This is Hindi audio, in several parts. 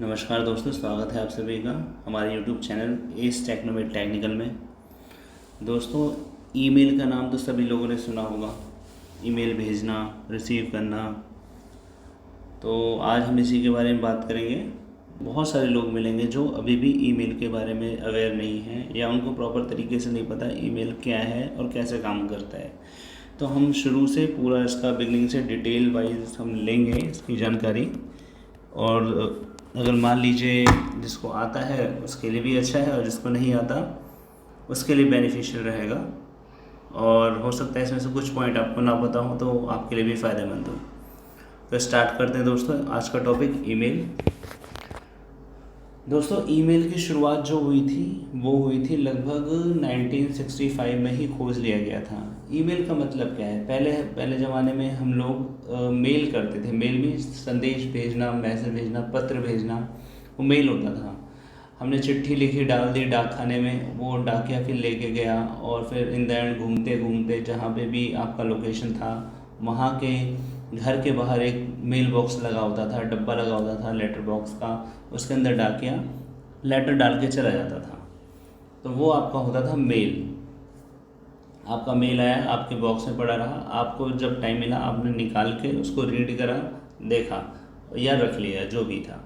नमस्कार दोस्तों, स्वागत है आप सभी का हमारे YouTube चैनल एस टेक्नोमेट टेक्निकल में। दोस्तों, ईमेल का नाम तो सभी लोगों ने सुना होगा। ईमेल भेजना, रिसीव करना। तो आज हम इसी के बारे में बात करेंगे। बहुत सारे लोग मिलेंगे जो अभी भी ईमेल के बारे में अवेयर नहीं हैं या उनको प्रॉपर तरीके से नहीं पता ईमेल क्या है और कैसे काम करता है। तो हम शुरू से पूरा इसका बिगनिंग से डिटेल वाइज हम लेंगे इसकी जानकारी। और अगर मान लीजिए जिसको आता है उसके लिए भी अच्छा है और जिसको नहीं आता उसके लिए बेनिफिशियल रहेगा। और हो सकता है इसमें से कुछ पॉइंट आपको ना पता हो तो आपके लिए भी फ़ायदेमंद हो। तो स्टार्ट करते हैं दोस्तों आज का टॉपिक ईमेल। दोस्तों, ईमेल की शुरुआत जो हुई थी वो हुई थी लगभग 1965 में ही खोज लिया गया था। ईमेल का मतलब क्या है? पहले ज़माने में हम लोग मेल करते थे। मेल भी संदेश भेजना, मैसेज भेजना, पत्र भेजना, वो मेल होता था। हमने चिट्ठी लिखी, डाल दी डाकखाने में, वो डाकिया फिर लेके गया और फिर इन द एंड घूमते घूमते जहाँ पे भी आपका लोकेशन था वहाँ के घर के बाहर एक मेल बॉक्स लगा होता था, डब्बा लगा होता था लेटर बॉक्स का। उसके अंदर डाकिया लेटर डाल के चला जाता था। तो वो आपका होता था मेल। आपका मेल आया, आपके बॉक्स में पड़ा रहा, आपको जब टाइम मिला आपने निकाल के उसको रीड करा, देखा या रख लिया, जो भी था।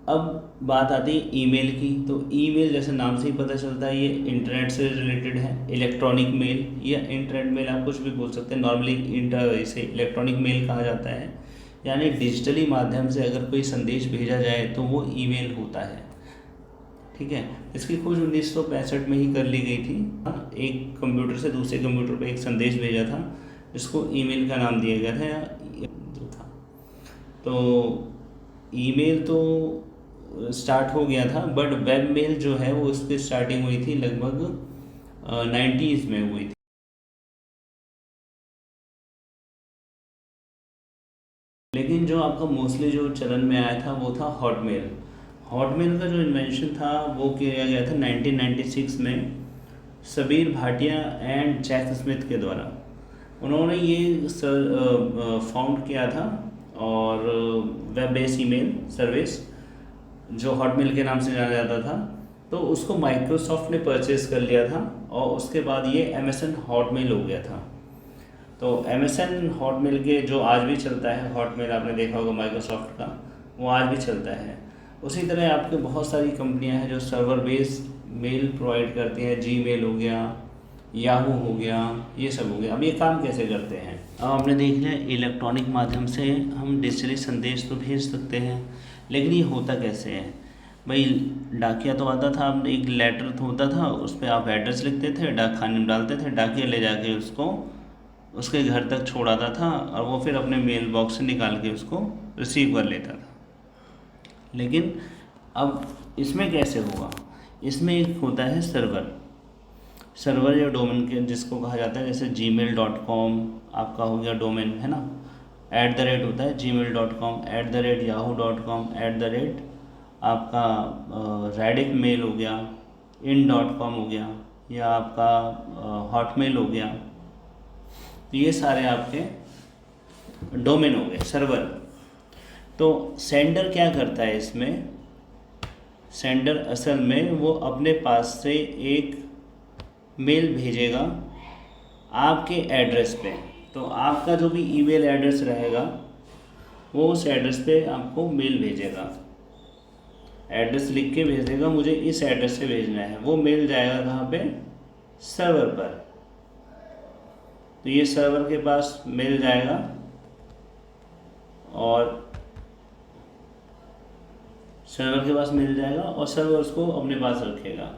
अब बात आती है ईमेल की। तो ईमेल जैसे नाम से ही पता चलता है ये इंटरनेट से रिलेटेड है। इलेक्ट्रॉनिक मेल या इंटरनेट मेल आप कुछ भी बोल सकते हैं। नॉर्मली इसे इलेक्ट्रॉनिक मेल कहा जाता है। यानी डिजिटली माध्यम से अगर कोई संदेश भेजा जाए तो वो ईमेल होता है। ठीक है। इसकी खोज 1965 में ही कर ली गई थी। एक कंप्यूटर से दूसरे कंप्यूटर पर एक संदेश भेजा था जिसको ईमेल का नाम दिया गया था या जो था। तो ईमेल तो स्टार्ट हो गया था, बट वेब मेल जो है वो उसकी स्टार्टिंग हुई थी लगभग 90s में हुई थी। लेकिन जो आपका मोस्टली जो चलन में आया था वो था हॉटमेल। हॉटमेल का जो इन्वेंशन था वो किया गया था 1996 में Sabeer Bhatia and Jack Smith के द्वारा। उन्होंने ये फाउंड किया था। और वेब बेस्ड ईमेल सर्विस जो हॉटमेल के नाम से जाना जाता था, तो उसको माइक्रोसॉफ्ट ने परचेज कर लिया था और उसके बाद ये एमएसएन हॉटमेल हो गया था। तो एमएसएन हॉटमेल के जो आज भी चलता है, हॉटमेल आपने देखा होगा माइक्रोसॉफ्ट का, वो आज भी चलता है। उसी तरह आपके बहुत सारी कंपनियां हैं जो सर्वर बेस्ड मेल प्रोवाइड करती हैं। जीमेल हो गया, याहू हो गया, ये सब हो गया। अब ये काम कैसे करते हैं? अब आपने देख लिया इलेक्ट्रॉनिक माध्यम से हम डिजिटली संदेश तो भेज सकते हैं, लेकिन ये होता कैसे है भाई? डाकिया तो आता था, अब एक लेटर तो होता था, उस पर आप एड्रेस लिखते थे, डाक खाने में डालते थे, डाकिया ले जाके उसको उसके घर तक छोड़ आता था और वो फिर अपने मेल बॉक्स से निकाल के उसको रिसीव कर लेता था। लेकिन अब इसमें कैसे होगा? इसमें एक होता है सर्वर। सर्वर या डोमेन के जिसको कहा जाता है, जैसे gmail.com आपका हो गया डोमेन, है ना। @ होता है gmail.com, @yahoo.com, आपका रेडिट मेल हो गया, in.com हो गया, या आपका हॉटमेल हो गया। तो ये सारे आपके डोमेन हो गए, सर्वर। तो सेंडर क्या करता है इसमें? सेंडर असल में वो अपने पास से एक मेल भेजेगा आपके एड्रेस पे। तो आपका जो भी ईमेल एड्रेस रहेगा वो उस एड्रेस पे आपको मेल भेजेगा। एड्रेस लिख के भेज देगा, मुझे इस एड्रेस से भेजना है। वो मेल जाएगा कहाँ पे? सर्वर पर। तो ये सर्वर के पास मेल जाएगा और सर्वर उसको अपने पास रखेगा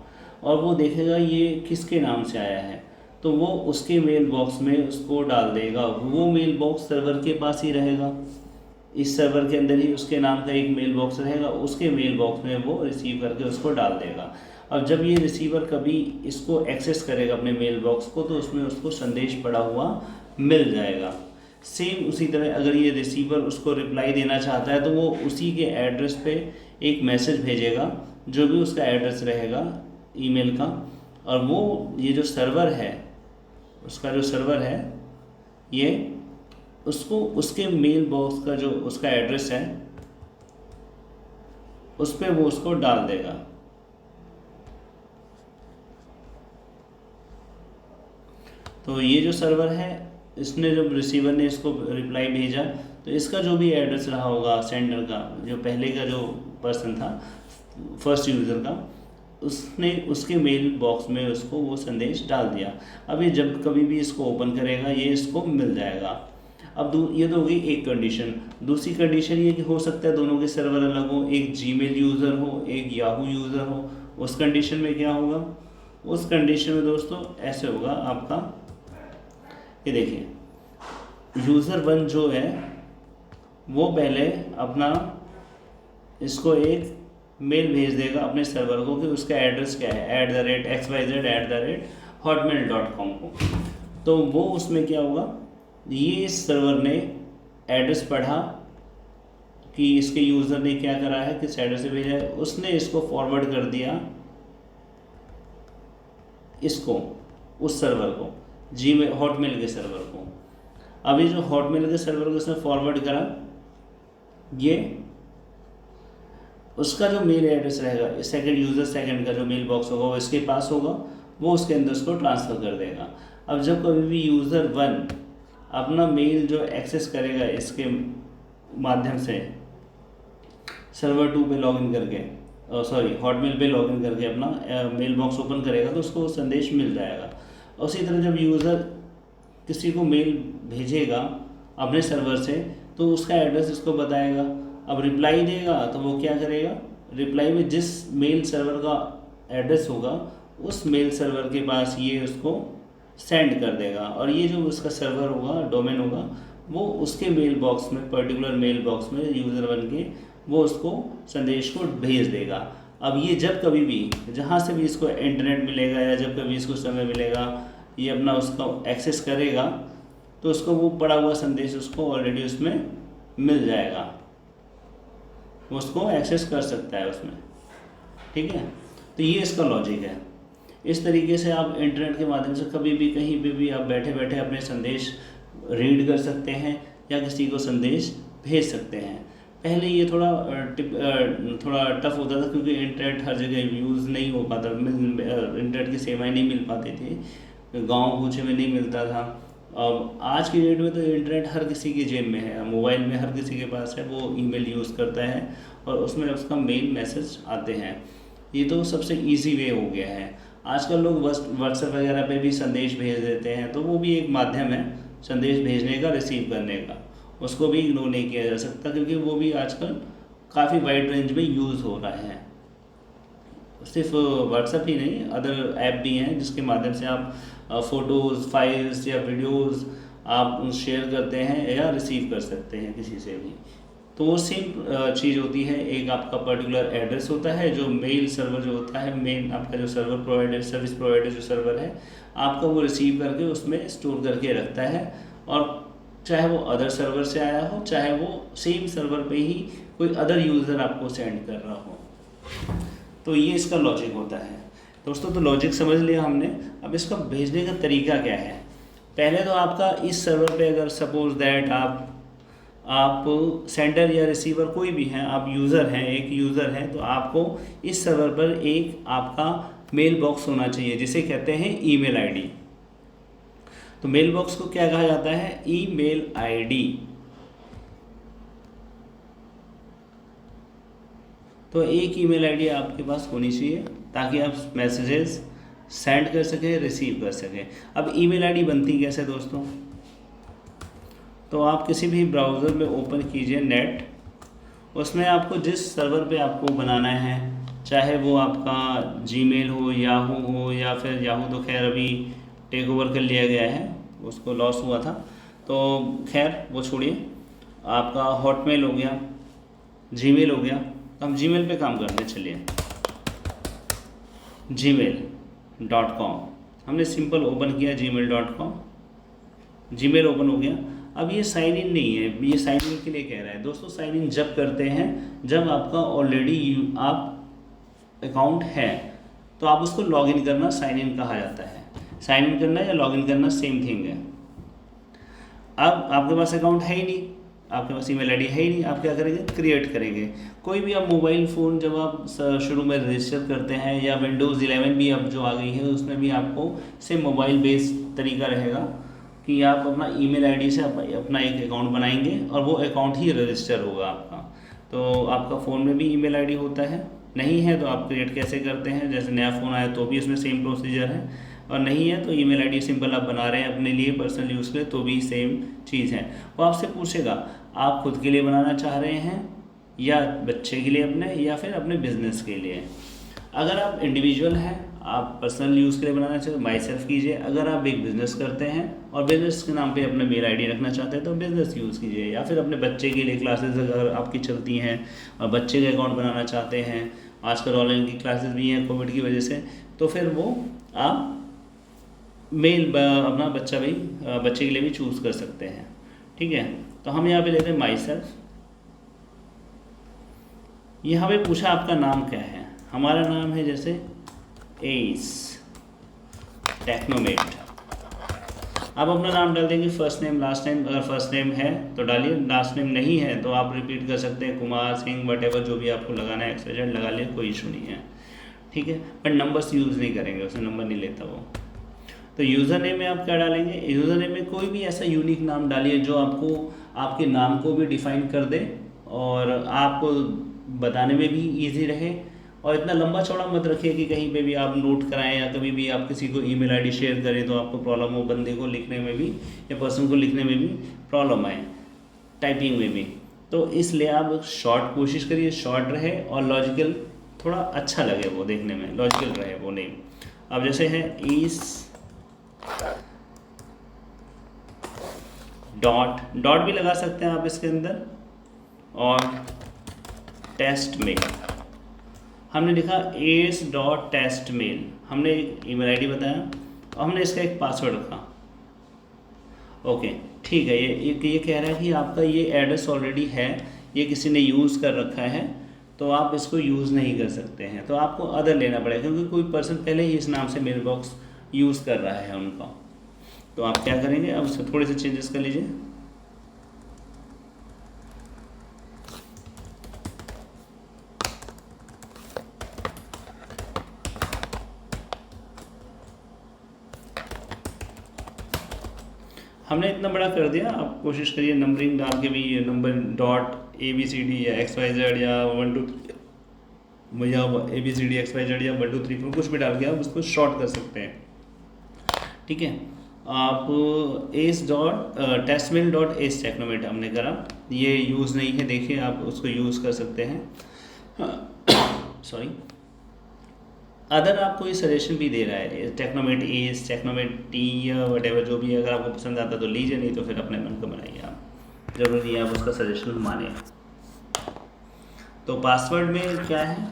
और वो देखेगा ये किसके नाम से आया है, तो वो उसके मेल बॉक्स में उसको डाल देगा। वो मेल बॉक्स सर्वर के पास ही रहेगा। इस सर्वर के अंदर ही उसके नाम का एक मेल बॉक्स रहेगा, उसके मेल बॉक्स में वो रिसीव करके उसको डाल देगा। अब जब ये रिसीवर कभी इसको एक्सेस करेगा अपने मेल बॉक्स को, तो उसमें उसको संदेश पड़ा हुआ मिल जाएगा। सेम उसी तरह अगर ये रिसीवर उसको रिप्लाई देना चाहता है तो वो उसी के एड्रेस पे एक मैसेज भेजेगा, जो भी उसका एड्रेस रहेगा ईमेल का। और वो ये जो सर्वर है, उसका जो सर्वर है, ये उसको उसके मेल बॉक्स का जो उसका एड्रेस है उस पर वो उसको डाल देगा। तो ये जो सर्वर है, इसने जब रिसीवर ने इसको रिप्लाई भेजा तो इसका जो भी एड्रेस रहा होगा सेंडर का, जो पहले का जो पर्सन था फर्स्ट यूज़र का, उसने उसके मेल बॉक्स में उसको वो संदेश डाल दिया। अब ये जब कभी भी इसको ओपन करेगा ये इसको मिल जाएगा। अब ये तो होगी एक कंडीशन। दूसरी कंडीशन ये कि हो सकता है दोनों के सर्वर अलग हो, एक जीमेल यूज़र हो एक याहू यूज़र हो। उस कंडीशन में क्या होगा? उस कंडीशन में दोस्तों ऐसे होगा आपका, ये देखिए, यूज़र 1 जो है वो पहले अपना इसको एक मेल भेज देगा अपने सर्वर को कि उसका एड्रेस क्या है, @xyz@hotmail.com को। तो वो उसमें क्या होगा, ये सर्वर ने एड्रेस पढ़ा कि इसके यूज़र ने क्या करा है, किस एड्रेस से भेजा है, उसने इसको फॉरवर्ड कर दिया इसको, उस सर्वर को, जीमेल हॉटमेल के सर्वर को। अभी जो हॉटमेल के सर्वर को इसने फॉरवर्ड करा, ये उसका जो मेल एड्रेस रहेगा, सेकंड यूज़र सेकंड का जो मेल बॉक्स होगा वो इसके पास होगा, वो उसके अंदर उसको ट्रांसफ़र कर देगा। अब जब कभी भी यूज़र 1 अपना मेल जो एक्सेस करेगा इसके माध्यम से सर्वर 2 पे लॉगिन करके, हॉटमेल पे लॉगिन करके अपना मेल बॉक्स ओपन करेगा तो उसको संदेश मिल जाएगा। उसी तरह जब यूज़र किसी को मेल भेजेगा अपने सर्वर से तो उसका एड्रेस इसको बताएगा। अब रिप्लाई देगा तो वो क्या करेगा, रिप्लाई में जिस मेल सर्वर का एड्रेस होगा उस मेल सर्वर के पास ये उसको सेंड कर देगा, और ये जो उसका सर्वर होगा, डोमेन होगा, वो उसके मेल बॉक्स में, पर्टिकुलर मेल बॉक्स में यूज़र 1 के, वो उसको संदेश को भेज देगा। अब ये जब कभी भी जहाँ से भी इसको इंटरनेट मिलेगा या जब कभी इसको समय मिलेगा ये अपना उसका एक्सेस करेगा तो उसको वो पड़ा हुआ संदेश उसको ऑलरेडी उसमें मिल जाएगा, उसको एक्सेस कर सकता है उसमें। ठीक है, तो ये इसका लॉजिक है। इस तरीके से आप इंटरनेट के माध्यम से कभी भी कहीं पे भी आप बैठे बैठे अपने संदेश रीड कर सकते हैं या किसी को संदेश भेज सकते हैं। पहले ये थोड़ा टफ होता था क्योंकि इंटरनेट हर जगह यूज़ नहीं हो पाता, इंटरनेट की सेवाएं नहीं मिल पाती थी, गाँव गूंचे में नहीं मिलता था। अब आज की डेट में तो इंटरनेट हर किसी की जेब में है, मोबाइल में हर किसी के पास है, वो ईमेल यूज़ करता है और उसमें उसका मेल मैसेज आते हैं। ये तो सबसे इजी वे हो गया है। आजकल लोग व्हाट्सएप वगैरह पे भी संदेश भेज देते हैं, तो वो भी एक माध्यम है संदेश भेजने का, रिसीव करने का, उसको भी इग्नोर नहीं किया जा सकता क्योंकि वो भी आजकल काफ़ी वाइड रेंज में यूज़ हो रहा है। सिर्फ व्हाट्सएप ही नहीं, अदर ऐप भी हैं जिसके माध्यम से आप फ़ोटोज़, फाइल्स या वीडियोज़ आप शेयर करते हैं या रिसीव कर सकते हैं किसी से भी। तो वो सेम चीज़ होती है, एक आपका पर्टिकुलर एड्रेस होता है जो मेल सर्वर जो होता है, मेन आपका जो सर्वर प्रोवाइडर, सर्विस प्रोवाइडर जो सर्वर है आपका, वो रिसीव करके उसमें स्टोर करके रखता है, और चाहे वो अदर सर्वर से आया हो चाहे वो सेम सर्वर पे ही कोई अदर यूज़र आपको सेंड कर रहा हो। तो ये इसका लॉजिक होता है दोस्तों। तो लॉजिक समझ लिया हमने, अब इसका भेजने का तरीका क्या है। पहले तो आपका इस सर्वर पे अगर सपोज दैट आप सेंडर या रिसीवर कोई भी हैं, आप यूज़र हैं, एक यूज़र हैं, तो आपको इस सर्वर पर एक आपका मेल बॉक्स होना चाहिए जिसे कहते हैं ईमेल आईडी। तो मेल बॉक्स को क्या कहा जाता है, ईमेल आईडी। तो एक ईमेल आईडी आपके पास होनी चाहिए ताकि आप मैसेजेस सेंड कर सकें, रिसीव कर सकें। अब ईमेल आईडी बनती कैसे दोस्तों, तो आप किसी भी ब्राउज़र में ओपन कीजिए नेट, उसमें आपको जिस सर्वर पे आपको बनाना है, चाहे वो आपका जीमेल हो, याहू हो, या फिर याहू तो खैर अभी टेक ओवर कर लिया गया है, उसको लॉस हुआ था, तो खैर वो छोड़िए, आपका हॉटमेल हो गया, जीमेल हो गया। तो हम जीमेल पे काम करते हैं, चलिए gmail.com हमने सिंपल ओपन किया, gmail.com, जीमेल ओपन हो गया। अब ये साइन इन नहीं है, ये साइन इन के लिए कह रहा है दोस्तों। साइन इन जब करते हैं जब आपका ऑलरेडी आप अकाउंट है, तो आप उसको लॉगिन करना साइन इन कहा जाता है। साइन इन करना या लॉगिन करना सेम थिंग है। अब आपके पास अकाउंट है ही नहीं, आपके पास ईमेल आईडी है ही नहीं, आप क्या करेंगे, क्रिएट करेंगे। कोई भी आप मोबाइल फ़ोन जब आप शुरू में रजिस्टर करते हैं, या विंडोज़ 11 भी अब जो आ गई है उसमें भी आपको सिर्फ मोबाइल बेस्ड तरीका रहेगा कि आप अपना ईमेल आईडी से अपना एक अकाउंट बनाएंगे और वो अकाउंट ही रजिस्टर होगा आपका। तो आपका फ़ोन में भी ईमेल आईडी होता है, नहीं है तो आप क्रिएट कैसे करते हैं, जैसे नया फ़ोन आया तो भी उसमें सेम प्रोसीजर है, और नहीं है तो ईमेल आईडी सिंपल आप बना रहे हैं अपने लिए पर्सनल यूज़ के लिए तो भी सेम चीज़ है। वो आपसे पूछेगा आप खुद के लिए बनाना चाह रहे हैं या बच्चे के लिए अपने, या फिर अपने बिजनेस के लिए। अगर आप इंडिविजुअल हैं, आप पर्सनल यूज़ के लिए बनाना चाहते हैं, माई सेल्फ कीजिए। अगर आप एक बिज़नेस करते हैं और बिज़नेस के नाम पे अपने मेल आईडी रखना चाहते हैं तो बिज़नेस यूज़ कीजिए, या फिर अपने बच्चे के लिए क्लासेस अगर आपकी चलती हैं और बच्चे का अकाउंट बनाना चाहते हैं, आजकल ऑनलाइन की क्लासेस भी हैं कोविड की वजह से, तो फिर वो आप अपना बच्चे के लिए भी चूज़ कर सकते हैं। ठीक है, तो हम यहाँ पे लेते हैं माई सेल्फ। यहाँ पे पूछा आपका नाम क्या है, हमारा नाम है जैसे एस टेक्नोमेट। आप अपना नाम डाल देंगे, फर्स्ट नेम लास्ट नेम, अगर फर्स्ट नेम है तो डालिए, लास्ट नेम नहीं है तो आप रिपीट कर सकते हैं, कुमार सिंह वटेवर जो भी आपको लगाना है एक्सवाइजेड लगा लिए, कोई इशू नहीं है। ठीक है, पर नंबर्स यूज़ नहीं करेंगे, उसमें नंबर नहीं लेता वो। तो यूज़र नेम में आप क्या डालेंगे, यूज़र नेम में कोई भी ऐसा यूनिक नाम डालिए जो आपको आपके नाम को भी डिफ़ाइन कर दे और आपको बताने में भी ईजी रहे, और इतना लंबा चौड़ा मत रखिए कि कहीं पे भी आप नोट कराएं या कभी भी आप किसी को ईमेल आईडी शेयर करें तो आपको प्रॉब्लम हो, बंदे को लिखने में भी या पर्सन को लिखने में भी प्रॉब्लम आए, टाइपिंग में भी। तो इसलिए आप शॉर्ट कोशिश करिए, शॉर्ट रहे और लॉजिकल, थोड़ा अच्छा लगे वो देखने में, लॉजिकल रहे वो नेम। अब जैसे है इस डॉट भी लगा सकते हैं आप इसके अंदर, और टेस्ट मेल हमने लिखा एस डॉट टेस्ट मेल, हमने एक ईमेल आईडी बताया और हमने इसका एक पासवर्ड रखा। ओके ठीक है, ये कह रहा है कि आपका ये एड्रेस ऑलरेडी है, ये किसी ने यूज़ कर रखा है तो आप इसको यूज़ नहीं कर सकते हैं, तो आपको अदर लेना पड़ेगा क्योंकि कोई पर्सन पहले ही इस नाम से मेल बॉक्स यूज़ कर रहा है उनका। तो आप क्या करेंगे, अब उससे थोड़े से चेंजेस कर लीजिए। हमने इतना बड़ा कर दिया, आप कोशिश करिए नंबरिंग डाल के भी, नंबर डॉट ABCD या XYZ या 1 2 3 या ABCD XYZ या 1 2 3 4 कुछ भी डाल के आप उसको शॉर्ट कर सकते हैं। ठीक है, आप एस डॉट टेस्टमेल डॉट एस टेक्नोमेट हमने करा, ये यूज़ नहीं है, देखिए आप उसको यूज़ कर सकते हैं। सॉरी, अदर आपको ये सजेशन भी दे रहा है, टेक्नोमेट एस, टेक्नोमेट टी या वटेवर जो भी, अगर आपको पसंद आता तो लीजिए, नहीं तो फिर अपने मन का बनाइए आप, ज़रूरी है आप उसका सजेशन माने। तो पासवर्ड में क्या है,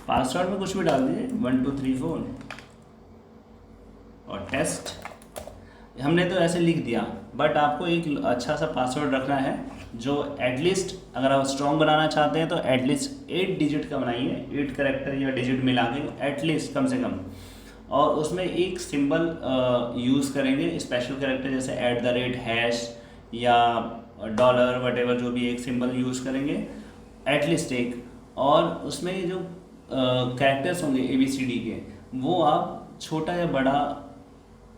पासवर्ड में कुछ भी डाल दीजिए 1 2 3 4 और टेस्ट, हमने तो ऐसे लिख दिया, बट आपको एक अच्छा सा पासवर्ड रखना है जो एटलीस्ट, अगर आप स्ट्रॉन्ग बनाना चाहते हैं तो एटलीस्ट 8 डिजिट का बनाइए, 8 करेक्टर या डिजिट मिला के एटलीस्ट कम से कम, और उसमें एक सिंबल यूज़ करेंगे, स्पेशल करेक्टर जैसे @ हैश या डॉलर वटेवर जो भी एक सिंबल यूज़ करेंगे एटलीस्ट एक, और उसमें जो कैरेक्टर्स होंगे ABCD के वो आप छोटा या बड़ा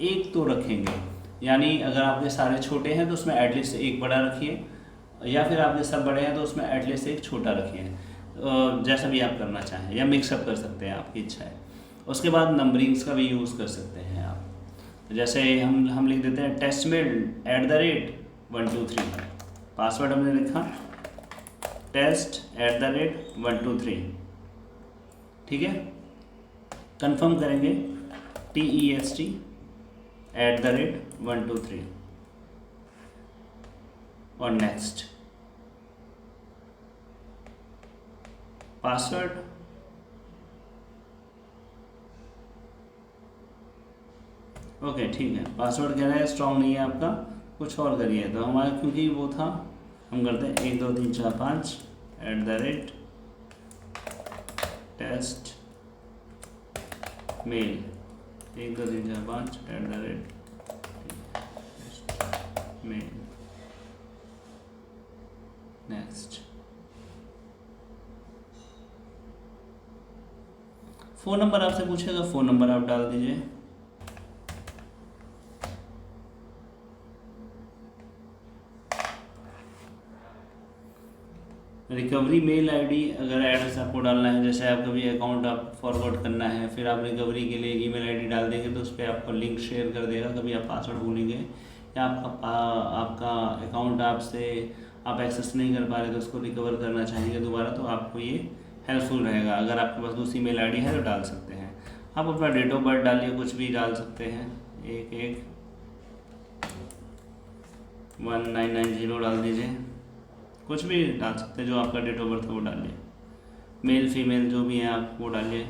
एक तो रखेंगे, यानी अगर आपके सारे छोटे हैं तो उसमें एटलीस्ट एक बड़ा रखिए, या फिर आपके सब बड़े हैं तो उसमें एटलीस्ट एक छोटा रखिए, जैसा भी आप करना चाहें, या मिक्सअप कर सकते हैं, आपकी इच्छा है। उसके बाद नंबरिंग्स का भी यूज़ कर सकते हैं आप, तो जैसे हम लिख देते हैं टेस्टमेल @1 2 3, पासवर्ड हमने लिखा टेस्ट @1 2 3, ठीक है, कंफर्म करेंगे TEST @1 2 3 और नेक्स्ट पासवर्ड। ओके ठीक है, पासवर्ड कह रहा है स्ट्रॉन्ग नहीं है आपका, कुछ और करिए, तो हमारा क्योंकि वो था, हम करते हैं 1 2 3 4 5 test mail 1 2 3 4 5 mail, next. Phone number आपसे पूछेगा, फ़ोन नंबर आप डाल दीजिए। रिकवरी मेल आईडी अगर एड्रेस आपको डालना है, जैसे आप कभी अकाउंट आप फॉरवर्ड करना है, फिर आप रिकवरी के लिए ईमेल आईडी डाल देंगे तो उस पर आपको लिंक शेयर कर देगा। कभी आप पासवर्ड भूलेंगे या आपका अकाउंट आप एक्सेस नहीं कर पा रहे तो उसको रिकवर करना चाहेंगे दोबारा, तो आपको ये हेल्पफुल रहेगा। अगर आपके पास दूसरी मेल आईडी है तो डाल सकते हैं। आप अपना डेट ऑफ बर्थ डालिए, कुछ भी डाल सकते हैं, 111990 डाल दीजिए, कुछ भी डाल सकते हैं जो आपका डेट ऑफ बर्थ है वो डालिए। मेल फीमेल जो भी है आप वो डालिए।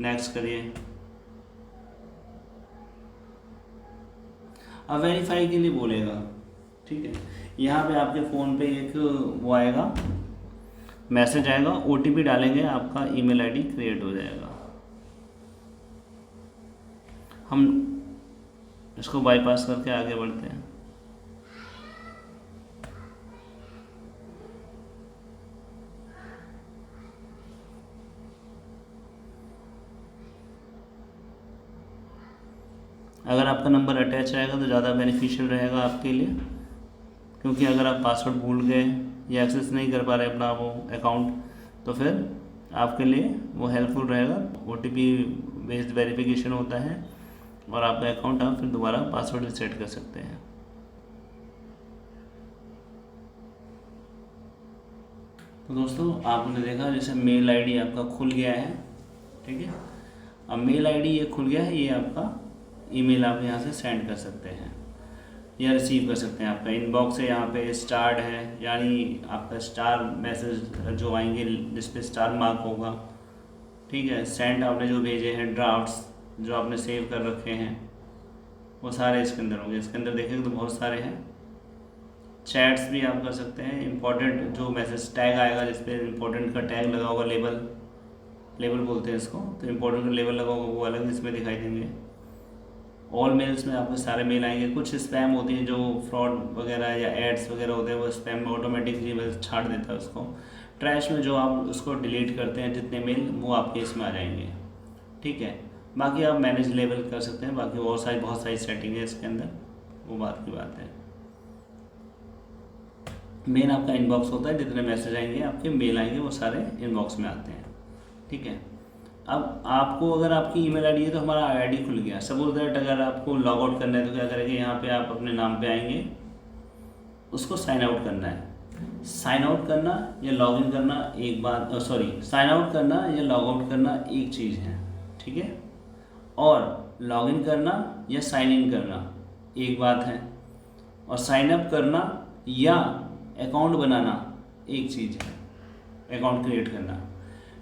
नेक्स्ट करिए। अब वेरीफाई के लिए बोलेगा, ठीक है। यहाँ पे आपके फ़ोन पे एक वो आएगा, मैसेज आएगा, ओटीपी डालेंगे, आपका ईमेल आईडी क्रिएट हो जाएगा। हम इसको बाईपास करके आगे बढ़ते हैं। अगर आपका नंबर अटैच रहेगा तो ज़्यादा बेनिफिशियल रहेगा आपके लिए, क्योंकि अगर आप पासवर्ड भूल गए या एक्सेस नहीं कर पा रहे अपना वो अकाउंट, तो फिर आपके लिए वो हेल्पफुल रहेगा। ओटीपी बेस्ड वेरिफिकेशन होता है और आपका अकाउंट आप फिर दोबारा पासवर्ड रीसेट कर सकते हैं। तो दोस्तों आपने देखा जैसे मेल आईडी आपका खुल गया है, ठीक है। अब मेल आईडी ये खुल गया है, ये आपका ईमेल आप यहाँ से सेंड कर सकते हैं या रिसीव कर सकते हैं। आपका इनबॉक्स है, यहाँ पे स्टार्ड है, यानी आपका स्टार मैसेज जो आएंगे जिस पे स्टार मार्क होगा, ठीक है। सेंड आपने जो भेजे हैं, ड्राफ्ट्स जो आपने सेव कर रखे हैं वो सारे इसके अंदर होंगे। इसके अंदर देखेंगे तो बहुत सारे हैं। चैट्स भी आप कर सकते हैं। इंपॉर्टेंट जो मैसेज टैग आएगा जिस पे इंपॉर्टेंट का टैग लगा होगा, लेबल बोलते हैं इसको, तो इंपॉर्टेंट का लेबल लगा होगा वो अलग इसमें दिखाई देंगे। ऑल मेल्स में आपको सारे मेल आएंगे। कुछ स्पैम होती हैं जो फ्रॉड वगैरह या एड्स वगैरह होते हैं, वो स्पैम में ऑटोमेटिकली बस छाड़ देता है उसको। ट्रैश में जो आप उसको डिलीट करते हैं जितने मेल, वो आपके इसमें आ जाएंगे, ठीक है। बाकी आप मैनेज लेवल कर सकते हैं, बाकी और बहुत सारी सेटिंग है इसके अंदर, वो बात की बात है। मेन आपका इनबॉक्स होता है, जितने मैसेज आएंगे आपके मेल आएंगे वो सारे इनबॉक्स में आते हैं, ठीक है। अब आपको अगर आपकी ईमेल आईडी है तो हमारा आईडी खुल गया। सपोज दैट अगर आपको लॉग आउट करना है तो क्या करेंगे, यहाँ पे आप अपने नाम पे आएंगे, उसको साइन आउट करना है। साइन आउट करना या लॉग इन करना एक बात, साइन आउट करना या लॉग आउट करना एक चीज़ है, ठीक है। और लॉग इन करना या साइन इन करना एक बात है, और साइन अप करना या अकाउंट बनाना एक चीज़ है, अकाउंट क्रिएट करना।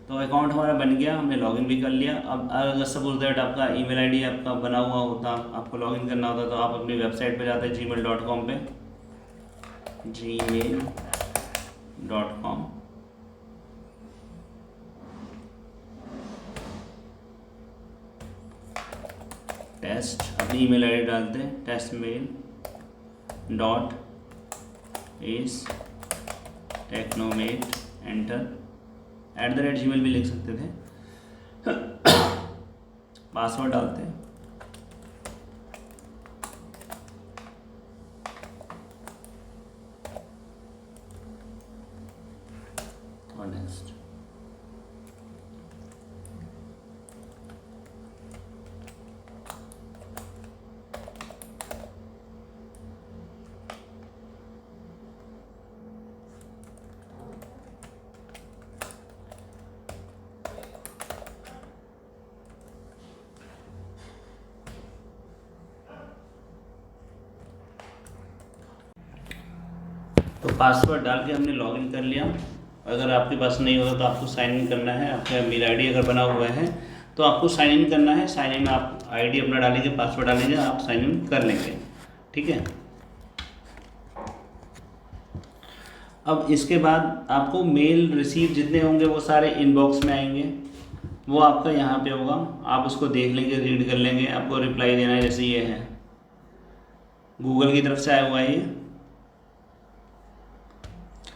तो अकाउंट हमारा बन गया, हमने लॉगिन भी कर लिया। अब अगर सपोज दैट आपका ईमेल आईडी आपका बना हुआ होता, आपको लॉगिन करना होता, तो आप अपनी वेबसाइट पे जाते gmail.com पे, gmail.com, टेस्ट अपनी ईमेल आईडी डालते हैं, testmail.is@technomat, एंटर। @gmail भी लिख सकते थे। पासवर्ड डालते हैं, और नेक्स्ट। तो पासवर्ड डाल के हमने लॉगिन कर लिया। अगर आपके पास नहीं होगा तो आपको साइन इन करना है। आपका मेल आईडी अगर बना हुआ है तो आपको साइन इन करना है। साइन इन में आप आईडी अपना डालेंगे, पासवर्ड डालेंगे, आप साइन इन कर लेंगे, ठीक है। अब इसके बाद आपको मेल रिसीव जितने होंगे वो सारे इनबॉक्स में आएंगे, वो आपका यहाँ पे होगा, आप उसको देख लेंगे, रीड कर लेंगे। आपको रिप्लाई देना है, जैसे ये है, गूगल की तरफ से आया हुआ है ये।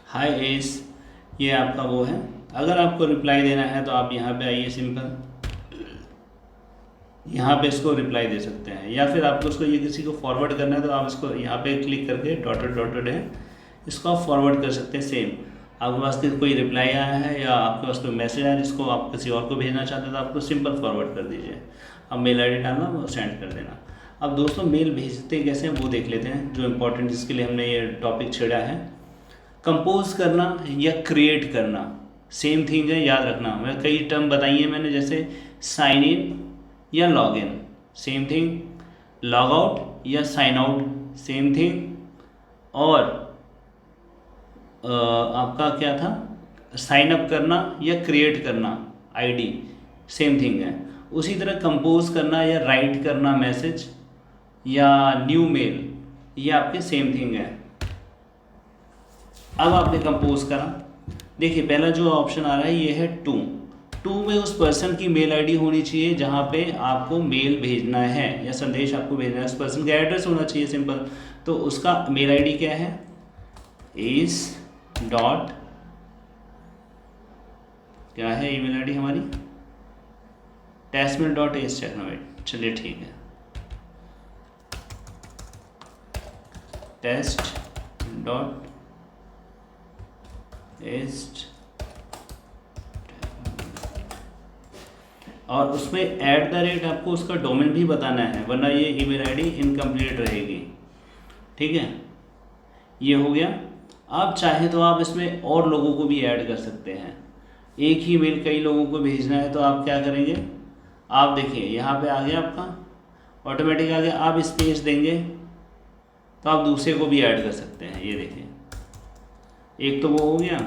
हाय एस, ये आपका वो है। अगर आपको रिप्लाई देना है तो आप यहाँ पे आइए, सिंपल यहाँ पे इसको रिप्लाई दे सकते हैं, या फिर आपको उसको ये किसी को फॉरवर्ड करना है तो आप इसको यहाँ पे क्लिक करके डॉटेड डॉटेड है, इसको आप फॉरवर्ड कर सकते हैं। सेम आपके पास कोई रिप्लाई आया है या आपके पास कोई मैसेज आया जिसको आप किसी और को भेजना चाहते हैं तो आपको सिंपल फॉरवर्ड कर दीजिए। अब मेल आई डी डालना, वो सेंड कर देना। अब दोस्तों मेल भेजते कैसे हैं वो देख लेते हैं, जो इम्पोर्टेंट जिसके लिए हमने ये टॉपिक छेड़ा है। कंपोज करना या क्रिएट करना सेम थिंग है, याद रखना। मैं कई टर्म बताई हैं मैंने, जैसे साइन इन या log in same thing, log out या साइन आउट सेम थिंग, और आपका क्या था, साइन अप करना या क्रिएट करना आईडी सेम थिंग है। उसी तरह कंपोज करना या राइट करना मैसेज या न्यू मेल, ये आपके सेम थिंग है। अब आपने कंपोज करा, देखिए पहला जो ऑप्शन आ रहा है ये है टू में उस पर्सन की मेल आईडी होनी चाहिए जहाँ पे आपको मेल भेजना है या संदेश आपको भेजना है। उस पर्सन का एड्रेस होना चाहिए सिंपल, तो उसका मेल आईडी क्या है, इस डॉट क्या है ईमेल आईडी हमारी, testmail.is टेक्नोमेट। चलिए ठीक है, test.is, और उसमें @ आपको उसका डोमेन भी बताना है, वरना ये ईमेल आईडी इनकम्प्लीट रहेगी। ठीक है, ये हो गया। आप चाहे तो आप इसमें और लोगों को भी ऐड कर सकते हैं। एक ही मेल कई लोगों को भेजना है तो आप क्या करेंगे, आप देखिए यहाँ पे आ गया आपका ऑटोमेटिक आ गया, आप स्पेस देंगे तो आप दूसरे को भी ऐड कर सकते हैं। ये देखिए एक तो वो हो गया,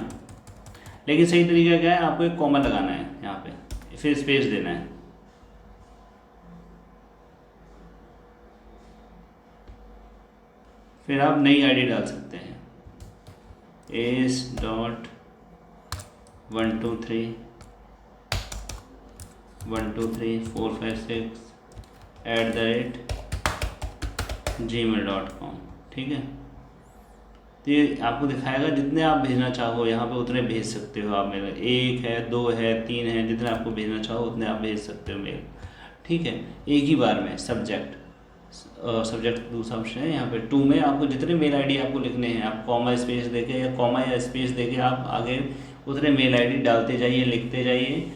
लेकिन सही तरीका क्या है, आपको एक कॉमा लगाना है यहाँ पे, फिर स्पेस देना है। फिर आप नई आईडी डाल सकते हैं, is.1234567@gmail.com। ठीक है, तो ये आपको दिखाएगा जितने आप भेजना चाहो यहाँ पे उतने भेज सकते हो आप मेल। 1 है, 2 है, 3 है, जितने आपको भेजना चाहो उतने आप भेज सकते हो मेल। ठीक है, एक ही बार में। सब्जेक्ट दूसरा ऑप्शन है यहाँ पे 2 में, आपको जितने मेल आईडी आपको लिखने हैं आप कॉमा स्पेस देके या कॉमा या स्पेस देके आप आगे उतने मेल आईडी डालते जाइए, लिखते जाइए।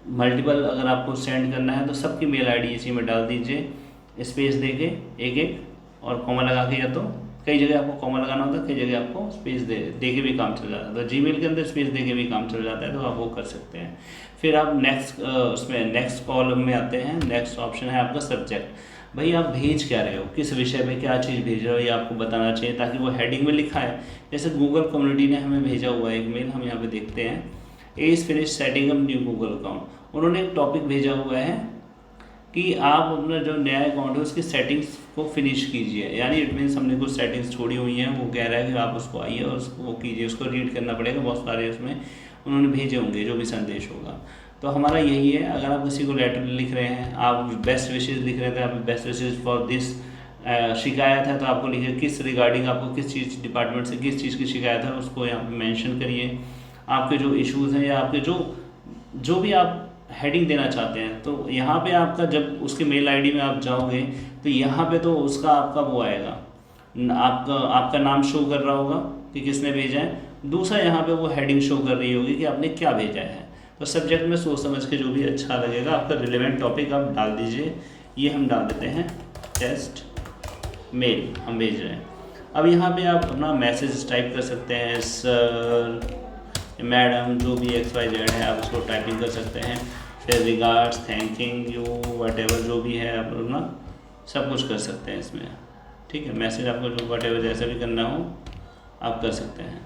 मल्टीपल अगर आपको सेंड करना है तो सबकी मेल आईडी इसी में डाल दीजिए, स्पेस देके एक एक, और कॉमा लगा के, या तो कई जगह आपको कॉमा लगाना होता है, कई जगह आपको स्पेस दे के भी काम चल जाता है। तो जीमेल के अंदर स्पेस दे के भी काम चल जाता है, तो आप वो कर सकते हैं। फिर आप उसमें नेक्स्ट कॉलम में आते हैं। नेक्स्ट ऑप्शन है आपका सब्जेक्ट। भाई आप भेज क्या रहे हो, किस विषय में क्या चीज़ भेज रहे हो, ये आपको बताना चाहिए ताकि वो हेडिंग में लिखा है। जैसे गूगल कम्युनिटी ने हमें भेजा हुआ है एक मेल, हम यहाँ पे देखते हैं, is finish setting up new Google account. उन्होंने एक टॉपिक भेजा हुआ है कि आप अपना जो नया अकाउंट है उसकी सेटिंग्स को फिनिश कीजिए, यानी इट मीन्स हमने कुछ सेटिंग्स छोड़ी हुई हैं, वो कह रहा है कि आप उसको आइए और उसको वो कीजिए, उसको रीड करना पड़ेगा। बहुत सारे उसमें उन्होंने भेजे होंगे जो भी संदेश होगा। तो हमारा यही है, अगर आप किसी को लेटर लिख रहे हैं, आप बेस्ट विशेज़ लिख रहे थे, आप बेस्ट विशेज़ फॉर दिस शिकायत है तो आपको लिखिए किस रिगार्डिंग आपको किस चीज़ डिपार्टमेंट से किस चीज़ की शिकायत है, उसको यहाँ पे मेंशन करिए। आपके जो इश्यूज़ हैं या आपके जो भी आप हेडिंग देना चाहते हैं, तो यहाँ पे आपका जब उसके मेल आईडी में आप जाओगे तो यहाँ पे तो उसका आपका वो आएगा, आपका नाम शो कर रहा होगा कि किसने भेजा है। दूसरा यहाँ पे वो हेडिंग शो कर रही होगी कि आपने क्या भेजा है। तो सब्जेक्ट में सोच समझ के जो भी अच्छा लगेगा आपका रिलेवेंट टॉपिक आप डाल दीजिए। ये हम डाल देते हैं टेस्ट मेल हम भेज रहे हैं। अब यहाँ पे आप अपना मैसेज टाइप कर सकते हैं, सर, मैडम, जो भी XYZ है आप उसको टाइपिंग कर सकते हैं। फिर रिगार्ड्स, थैंकिंग यू, वटेवर जो भी है आप अपना सब कुछ कर सकते हैं इसमें। ठीक है, मैसेज आपको जो वटेवर जैसा भी करना हो आप कर सकते हैं।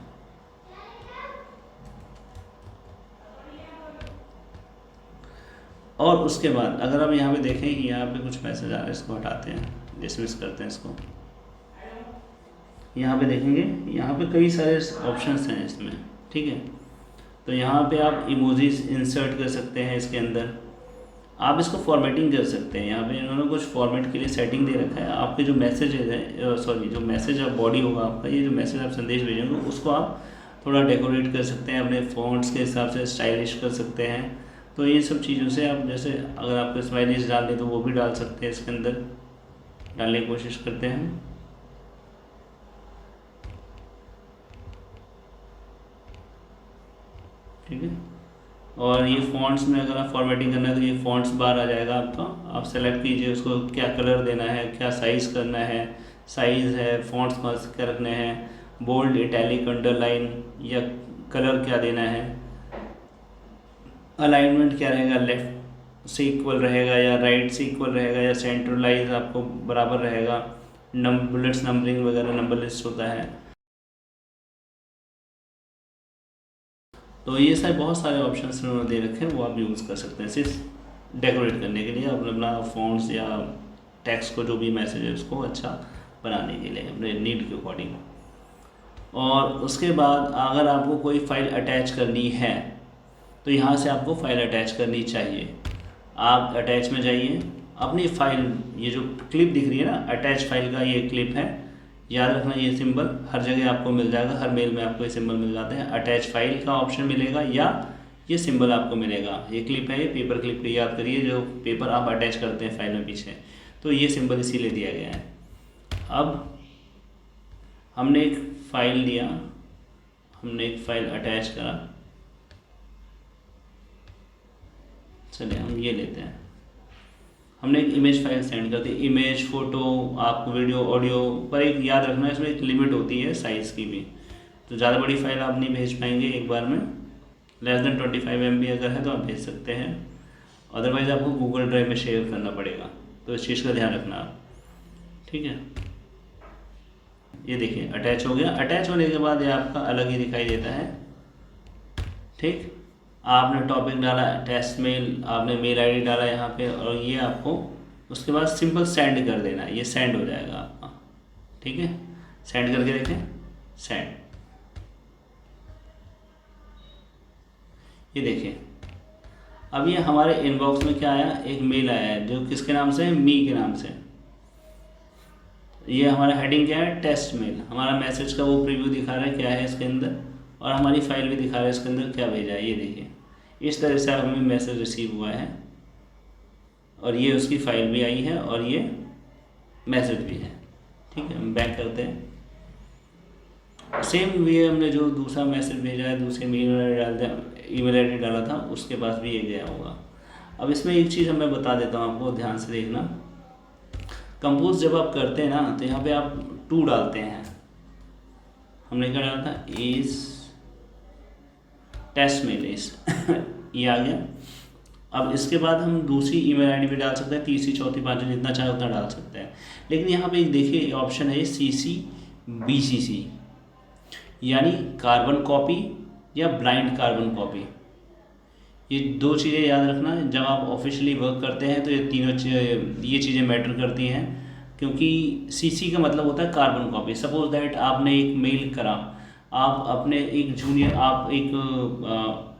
और उसके बाद अगर आप यहाँ पे देखें कि यहाँ पे कुछ मैसेज आ रहे हैं, इसको हटाते हैं, डिसमिस करते हैं इसको। यहाँ पे देखेंगे, यहाँ पे कई सारे ऑप्शंस हैं इसमें। ठीक है, तो यहाँ पे आप इमोजीज इंसर्ट कर सकते हैं इसके अंदर। आप इसको फॉर्मेटिंग कर सकते हैं। यहाँ पे इन्होंने कुछ फॉर्मेट के लिए सेटिंग दे रखा है। आपके जो मैसेज है, सॉरी, जो मैसेज आप बॉडी होगा आपका, ये जो मैसेज आप संदेश भेजेंगे उसको आप थोड़ा डेकोरेट कर सकते हैं, अपने फ़ॉन्ट्स के हिसाब से स्टाइलिश कर सकते हैं। तो ये सब चीज़ों से आप, जैसे अगर आपको स्माइलीज डालने तो वो भी डाल सकते हैं, इसके अंदर डालने की कोशिश करते हैं। ठीक है। और ये फ़ॉन्ट्स में अगर आप फॉर्मेटिंग करना है तो ये फ़ॉन्ट्स बार आ जाएगा आपका। आप सेलेक्ट कीजिए उसको, क्या कलर देना है, क्या साइज़ करना है, साइज़ है, फ़ॉन्ट्स कौन से क्या रखने हैं, बोल्ड, इटैलिक, अंडरलाइन, या कलर क्या देना है, अलाइनमेंट क्या रहेगा, लेफ़्ट से इक्वल रहेगा या राइट से इक्वल रहेगा या सेंट्रलाइज आपको बराबर रहेगा, बुलेट्स नंबरिंग वगैरह, नंबर लिस्ट होता है। तो ये सारे बहुत सारे ऑप्शंस उन्होंने दे रखे हैं, वो आप यूज़ कर सकते हैं सिर्फ डेकोरेट करने के लिए, अपना फ़ॉन्ट्स या टेक्स्ट को, जो भी मैसेज है उसको अच्छा बनाने के लिए अपने नीड के अकॉर्डिंग। और उसके बाद अगर आपको कोई फ़ाइल अटैच करनी है तो यहाँ से आपको फ़ाइल अटैच करनी चाहिए। आप अटैच में जाइए, अपनी फ़ाइल, ये जो क्लिप दिख रही है ना, अटैच फाइल का ये क्लिप है, याद रखना ये सिंबल हर जगह आपको मिल जाएगा, हर मेल में आपको ये सिंबल मिल जाते हैं। अटैच फाइल का ऑप्शन मिलेगा या ये सिंबल आपको मिलेगा। ये क्लिप है, ये पेपर क्लिप को याद करिए, जो पेपर आप अटैच करते हैं फाइल में पीछे, तो ये सिंबल इसीलिए दिया गया है। अब हमने एक फ़ाइल लिया, हमने एक फ़ाइल अटैच करा, चलिए हम ये लेते हैं, हमने एक इमेज फाइल सेंड कर दी, इमेज, फ़ोटो, आपको वीडियो, ऑडियो, पर एक याद रखना इसमें एक लिमिट होती है साइज़ की भी, तो ज़्यादा बड़ी फाइल आप नहीं भेज पाएंगे एक बार में। लेस देन 25 MB अगर है तो आप भेज सकते हैं, अदरवाइज़ आपको गूगल ड्राइव में शेयर करना पड़ेगा, तो इस चीज़ का ध्यान रखना आप। ठीक है, ये देखिए अटैच हो गया। अटैच होने के बाद ये आपका अलग ही दिखाई देता है। ठीक, आपने टॉपिक डाला, टेस्ट मेल, आपने मेल आईडी डाला यहाँ पे, और ये आपको उसके बाद सिंपल सेंड कर देना है, ये सेंड हो जाएगा आपका। ठीक है, सेंड करके देखें, सेंड, ये देखिए अब ये हमारे इनबॉक्स में क्या आया, एक मेल आया है जो किसके नाम से है, मी के नाम से। ये हमारा हेडिंग क्या है, टेस्ट मेल, हमारा मैसेज का वो प्रीव्यू दिखा रहा है क्या है इसके अंदर, और हमारी फाइल भी दिखा रहा है इसके अंदर क्या भेजा है। ये देखिए इस तरह से हमें मैसेज रिसीव हुआ है, और ये उसकी फाइल भी आई है और ये मैसेज भी है। ठीक है, हम बैक करते हैं। सेम वे हमने जो दूसरा मैसेज भेजा है, दूसरे ईमेल आईडी डाला था, उसके पास भी ये गया होगा। अब इसमें एक चीज़ मैं बता देता हूँ आपको, ध्यान से देखना। कंपोज जब आप करते हैं ना तो यहाँ पे आप टू डालते हैं, हमने क्या डाला था, इस टेस्ट मेल, इस ये आ गया। अब इसके बाद हम दूसरी ईमेल आईडी भी डाल सकते हैं, तीसरी, चौथी, पांचवी, जितना चाहे उतना डाल सकते हैं। लेकिन यहाँ पे देखिए ऑप्शन है CC/BCC, यानी कार्बन कॉपी या ब्लाइंड कार्बन कॉपी। ये दो चीज़ें याद रखना, जब आप ऑफिशियली वर्क करते हैं तो ये तीनों ये चीज़ें मैटर करती हैं, क्योंकि CC का मतलब होता है कार्बन कॉपी। सपोज दैट आपने एक मेल करा, आप अपने एक जूनियर, आप एक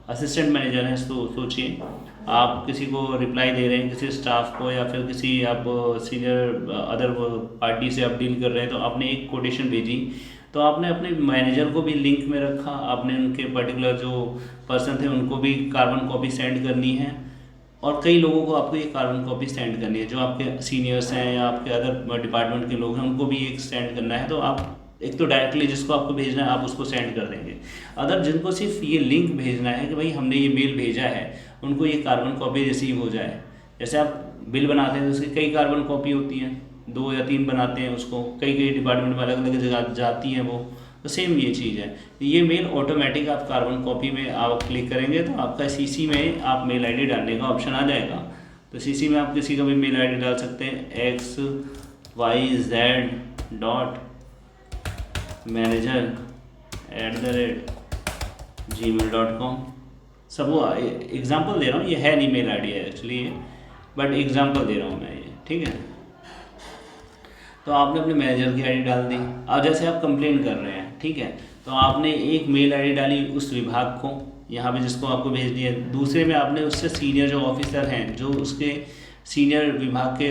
असिस्टेंट मैनेजर हैं, तो सोचिए आप किसी को रिप्लाई दे रहे हैं, किसी स्टाफ को, या फिर किसी आप सीनियर अदर पार्टी से आप डील कर रहे हैं, तो आपने एक कोटेशन भेजी, तो आपने अपने मैनेजर को भी लिंक में रखा, आपने उनके पर्टिकुलर जो पर्सन थे उनको भी कार्बन कॉपी सेंड करनी है, और कई लोगों को आपको ये कार्बन कॉपी सेंड करनी है, जो आपके सीनियर्स हैं या आपके अदर डिपार्टमेंट के लोग हैं, उनको भी एक सेंड करना है। तो आप एक तो डायरेक्टली जिसको आपको भेजना है आप उसको सेंड कर देंगे, अदर जिनको सिर्फ ये लिंक भेजना है कि भाई हमने ये मेल भेजा है, उनको ये कार्बन कॉपी रिसीव हो जाए। जैसे आप बिल बनाते हैं तो उसकी कई कार्बन कॉपी होती हैं, 2 या 3 बनाते हैं, उसको कई कई डिपार्टमेंट में अलग अलग जगह जाती हैं वो, तो सेम ये चीज़ है। ये मेल ऑटोमेटिक आप कार्बन कॉपी में आप क्लिक करेंगे तो आपका CC में आप मेल आईडी डालने का ऑप्शन आ जाएगा। तो CC में आप किसी का भी मेल आईडी डाल सकते हैं, xyz.manager@gmail.com। सब वो एग्जाम्पल दे रहा हूँ, ये है नहीं मेल आईडी है एक्चुअली ये, बट एग्जाम्पल दे रहा हूँ मैं ये। ठीक है, तो आपने अपने मैनेजर की आईडी डाल दी। अब जैसे आप कंप्लेन कर रहे हैं, ठीक है, तो आपने एक मेल आईडी डाली उस विभाग को, यहाँ पे जिसको आपको भेजनी है। दूसरे में आपने उससे सीनियर जो ऑफिसर हैं, जो उसके सीनियर विभाग के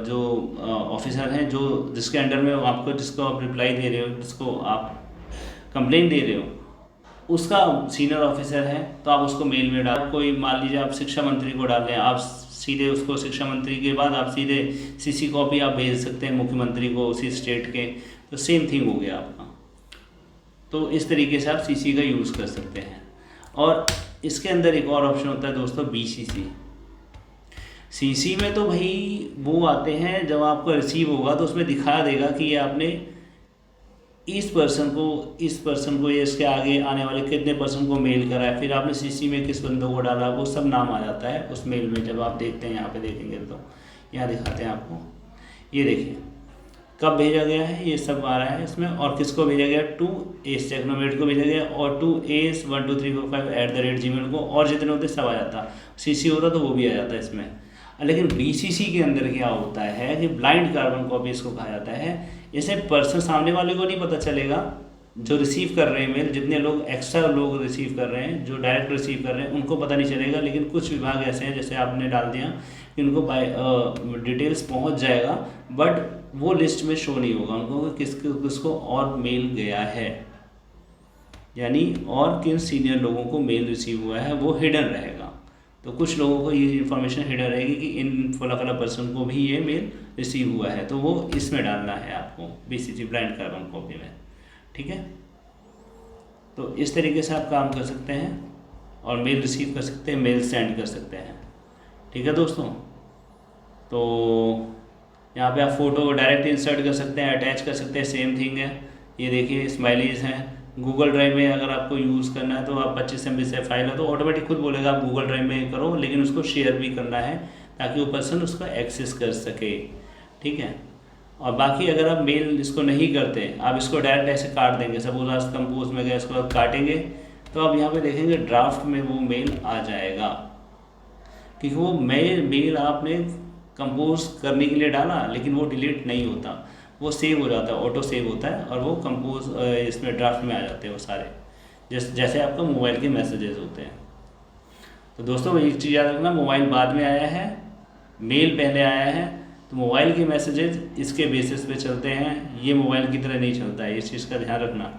जो ऑफिसर हैं, जो जिसके अंडर में आपको, जिसको आप रिप्लाई दे रहे हो, जिसको आप कंप्लेंट दे रहे हो, उसका सीनियर ऑफिसर है तो आप उसको मेल में डाल। कोई मान लीजिए आप शिक्षा मंत्री को डाल दें, आप सीधे उसको शिक्षा मंत्री के बाद आप सीधे सीसी कॉपी आप भेज सकते हैं मुख्यमंत्री को उसी स्टेट के, तो सेम थिंग हो गया आपका। तो इस तरीके से आप सीसी का यूज़ कर सकते हैं। और इसके अंदर एक और ऑप्शन होता है दोस्तों, बीसीसी। सीसी में तो भाई वो आते हैं जब आपको रिसीव होगा तो उसमें दिखा देगा कि ये आपने इस पर्सन को या इसके आगे आने वाले कितने पर्सन को मेल करा है, फिर आपने सीसी में किस बंदों को डाला, वो सब नाम आ जाता है उस मेल में। जब आप देखते हैं, यहाँ पे देखेंगे तो यहाँ दिखाते हैं आपको, ये देखिए कब भेजा गया है, ये सब आ रहा है इसमें, और किसको भेजा गया, 2 टेक्नोमेट को भेजा गया, और 2as12345@gmail को, और जितने होते सब आ जाता। सीसी होता तो वो भी आ जाता है इसमें। लेकिन बीसीसी के अंदर क्या होता है कि ब्लाइंड कार्बन कॉपी इसको कहा जाता है। इसे पर्सन सामने वाले को नहीं पता चलेगा, जो रिसीव कर रहे हैं मेल, जितने लोग एक्स्ट्रा लोग रिसीव कर रहे हैं, जो डायरेक्ट रिसीव कर रहे हैं उनको पता नहीं चलेगा। लेकिन कुछ विभाग ऐसे हैं, जैसे आपने डाल दिया कि उनको डिटेल्स पहुंच जाएगा, बट वो लिस्ट में शो नहीं होगा उनको किसको और मेल गया है, यानी और किन सीनियर लोगों को मेल रिसीव हुआ है, वो हिडन रहेगा। तो कुछ लोगों को ये इन्फॉर्मेशन हिडन रहेगी कि इन फला पर्सन को भी ये मेल रिसीव हुआ है, तो वो इसमें डालना है आपको, बीसीसी ब्लाइंड कार्बन कॉपी में। ठीक है, तो इस तरीके से आप काम कर सकते हैं और मेल रिसीव कर सकते हैं, मेल सेंड कर सकते हैं। ठीक है दोस्तों, तो यहाँ पे आप फ़ोटो को डायरेक्ट इंसर्ट कर सकते हैं, अटैच कर सकते हैं, सेम थिंग है। ये देखिए स्माइलीज हैं। गूगल ड्राइव में अगर आपको यूज़ करना है तो आप 25 MB से फाइल है तो ऑटोमेटिक खुद बोलेगा आप गूगल ड्राइव में करो, लेकिन उसको शेयर भी करना है ताकि वो पर्सन उसको एक्सेस कर सके। ठीक है, और बाकी अगर आप मेल इसको नहीं करते, आप इसको डायरेक्ट ऐसे काट देंगे, सपोज आज कंपोज में गए, इसको आप काटेंगे तो आप यहाँ पे देखेंगे ड्राफ्ट में वो मेल आ जाएगा, क्योंकि वो मेल आपने कंपोज करने के लिए डाला, लेकिन वो डिलीट नहीं होता, वो सेव हो जाता है, ऑटो सेव होता है, और वो कंपोज इसमें ड्राफ्ट में आ जाते हैं वो सारे, जैसे आपका मोबाइल के मैसेजेस होते हैं। तो दोस्तों एक चीज़ याद रखना, मोबाइल बाद में आया है, मेल पहले आया है, तो मोबाइल के मैसेजेस इसके बेसिस पे चलते हैं, ये मोबाइल की तरह नहीं चलता है, इस चीज़ का ध्यान रखना।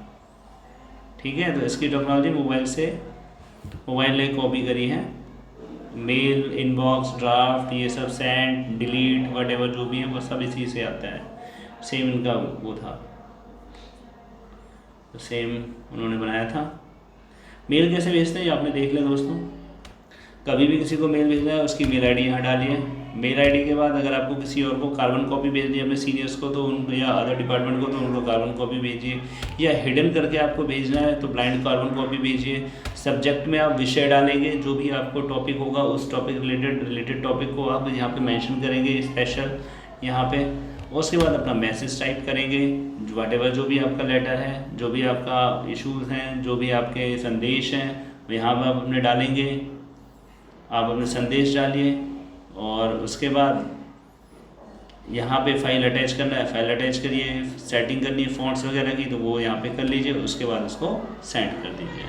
ठीक है, तो इसकी टेक्नोलॉजी मोबाइल ने कॉपी करी है। मेल, इनबॉक्स, ड्राफ्ट, ये सब सेंड, डिलीट, वट जो भी है वो सब इसी से आता है। सेम इनका वो था, तो सेम उन्होंने बनाया था। मेल कैसे भेजते हैं ये आपने देख लिया दोस्तों। कभी भी किसी को मेल भेजना है उसकी मेल आईडी यहाँ डालिए। मेल आईडी के बाद अगर आपको किसी और को कार्बन कॉपी भेजनी है अपने सीनियर्स को, तो उनको या अदर डिपार्टमेंट को, तो उनको कार्बन कॉपी भेजिए, या हिडन करके आपको भेजना है तो ब्लाइंड कार्बन कॉपी भेजिए। सब्जेक्ट में आप विषय डालेंगे, जो भी आपको टॉपिक होगा उस टॉपिक रिलेटेड टॉपिक को आप यहाँ पे मेंशन करेंगे स्पेशल यहाँ पे। उसके बाद अपना मैसेज टाइप करेंगे, व्हाटएवर जो भी आपका लेटर है, जो भी आपका इश्यूज़ हैं, जो भी आपके संदेश हैं, यहाँ पर आप अपने डालेंगे। आप अपने संदेश डालिए, और उसके बाद यहाँ पे फाइल अटैच करना है, फाइल अटैच करिए, सेटिंग करनी है फ़ॉन्ट्स वगैरह की तो वो यहाँ पे कर लीजिए, उसके बाद उसको सेंड कर दीजिए।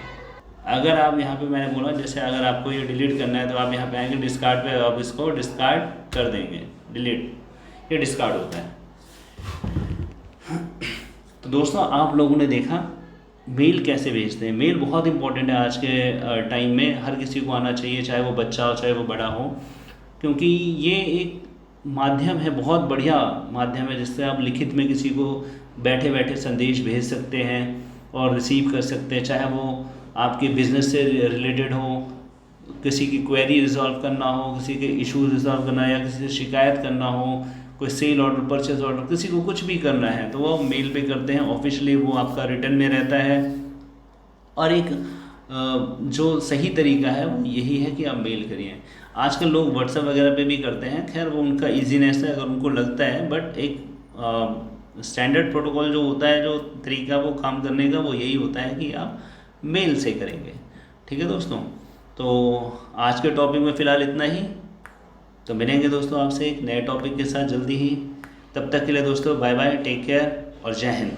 अगर आप यहाँ पे मैंने बोला जैसे अगर आपको ये डिलीट करना है तो आप यहाँ पे आएंगे डिस्कार्ड पे, आप इसको डिस्कार्ड कर देंगे, डिलीट, ये डिस्कार्ड होता है। तो दोस्तों आप लोगों ने देखा मेल कैसे भेजते हैं। मेल बहुत इंपॉर्टेंट है आज के टाइम में, हर किसी को आना चाहिए, चाहे वो बच्चा हो चाहे वो बड़ा हो, क्योंकि ये एक माध्यम है, बहुत बढ़िया माध्यम है जिससे आप लिखित में किसी को बैठे बैठे संदेश भेज सकते हैं और रिसीव कर सकते हैं, चाहे वो आपके बिजनेस से रिलेटेड हो, किसी की क्वेरी रिजॉल्व करना हो, किसी के इश्यूज रिजॉल्व करना, या किसी से शिकायत करना हो, कोई सेल ऑर्डर, परचेज ऑर्डर, किसी को कुछ भी करना है तो वो मेल पे करते हैं। ऑफिशियली वो आपका रिटर्न में रहता है, और एक जो सही तरीका है वो यही है कि आप मेल करिए। आजकल लोग व्हाट्सएप वगैरह पे भी करते हैं, खैर वो उनका ईजीनेस है अगर उनको लगता है, बट एक स्टैंडर्ड प्रोटोकॉल जो होता है, जो तरीका वो काम करने का, वो यही होता है कि आप मेल से करेंगे। ठीक है दोस्तों, तो आज के टॉपिक में फ़िलहाल इतना ही। तो मिलेंगे दोस्तों आपसे एक नए टॉपिक के साथ जल्दी ही। तब तक के लिए दोस्तों बाय बाय, टेक केयर और जय हिंद।